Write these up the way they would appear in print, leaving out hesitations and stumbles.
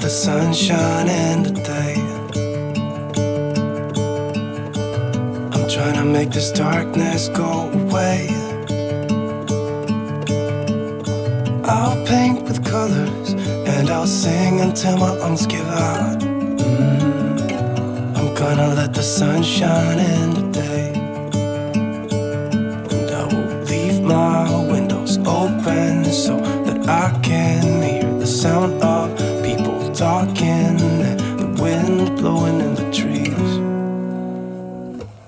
the sun shine in today. I'm trying to make this darkness go away. I'll paint with colors and I'll sing until my lungs give out. I'm gonna let the sun shine in today. And I will leave my windows open so that I can hear the sound of people talking and the wind blowing in the trees.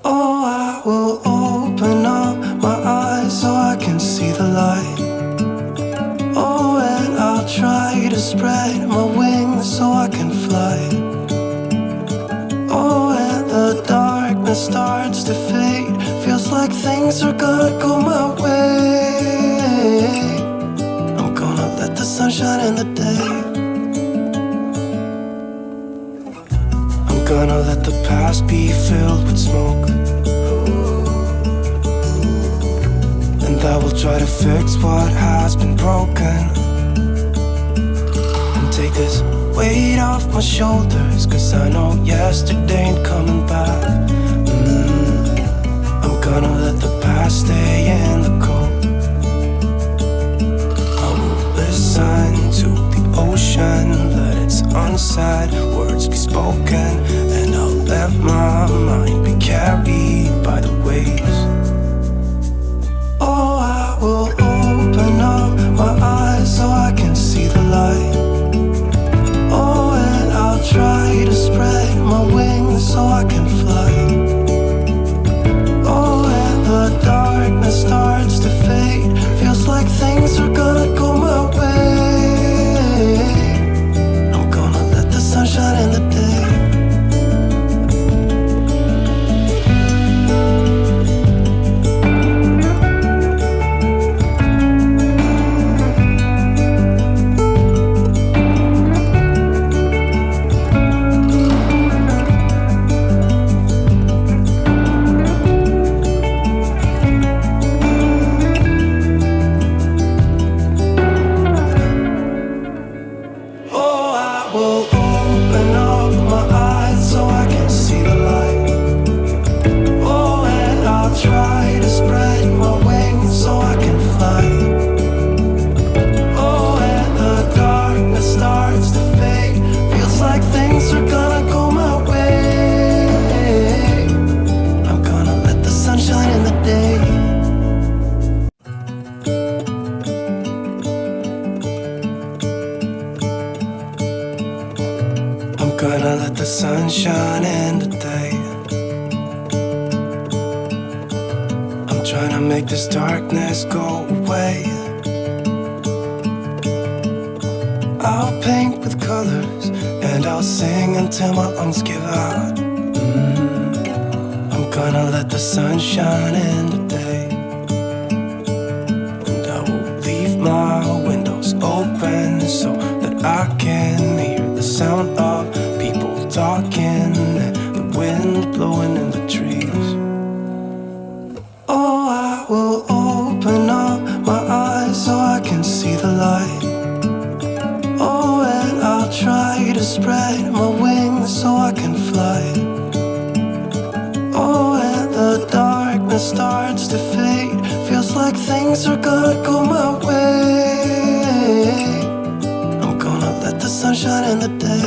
Oh, I will open up my eyes so I can see the light. Oh, and I'll try to spread my wings so I can fly. Oh, and the darkness starts to fade. Feels like things are gonna go my way. I'm gonna let the sun shine in the day. I'm gonna let the past be filled with smoke. And I will try to fix what has been broken. And take this weight off my shoulders, 'cause I know yesterday ain't coming back. I'm gonna let the past stay in the cold. I will listen to the ocean, let its unsaid words be spoken. And I'll let my mind be carried by the waves. Oh, I will open up my eyes so I can see the light. Oh, and I'll try to spread my wings so I can fly. Oh, and the darkness starts to fade. Feels like things are gonna go my way. I'm gonna let the sun shine in the day. Gonna let the sun shine in today. I'm trying to make this darkness go away. I'll paint with colors and I'll sing until my lungs give out. I'm gonna let the sun shine in today. And I will leave my windows open so that I can hear the sound of people talking and the wind blowing in the trees. Oh, I will open up my eyes so I can see the light. Oh, and I'll try to spread my wings so I can fly. Oh, and the darkness starts to fade. Feels like things are gonna go my way. I'm gonna let the sun shine in the day.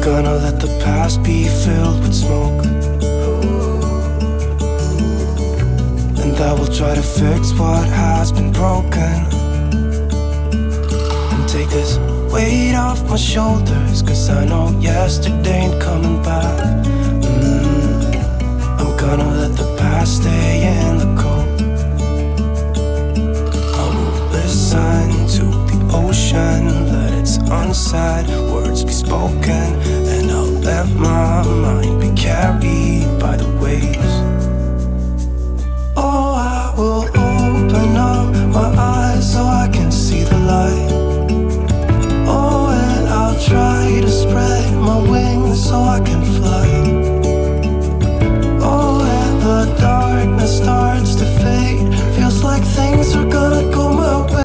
Gonna let the past be filled with smoke. And I will try to fix what has been broken. And take this weight off my shoulders, 'cause I know yesterday ain't coming back. I'm gonna let the past stay in the cold. I will listen to the ocean, let its unsaid words be spoken. And I'll let my mind be carried by the waves. Oh, I will open up my eyes so I can see the light. Oh, and I'll try to spread my wings so I can fly. Oh, and the darkness starts to fade. Feels like things are gonna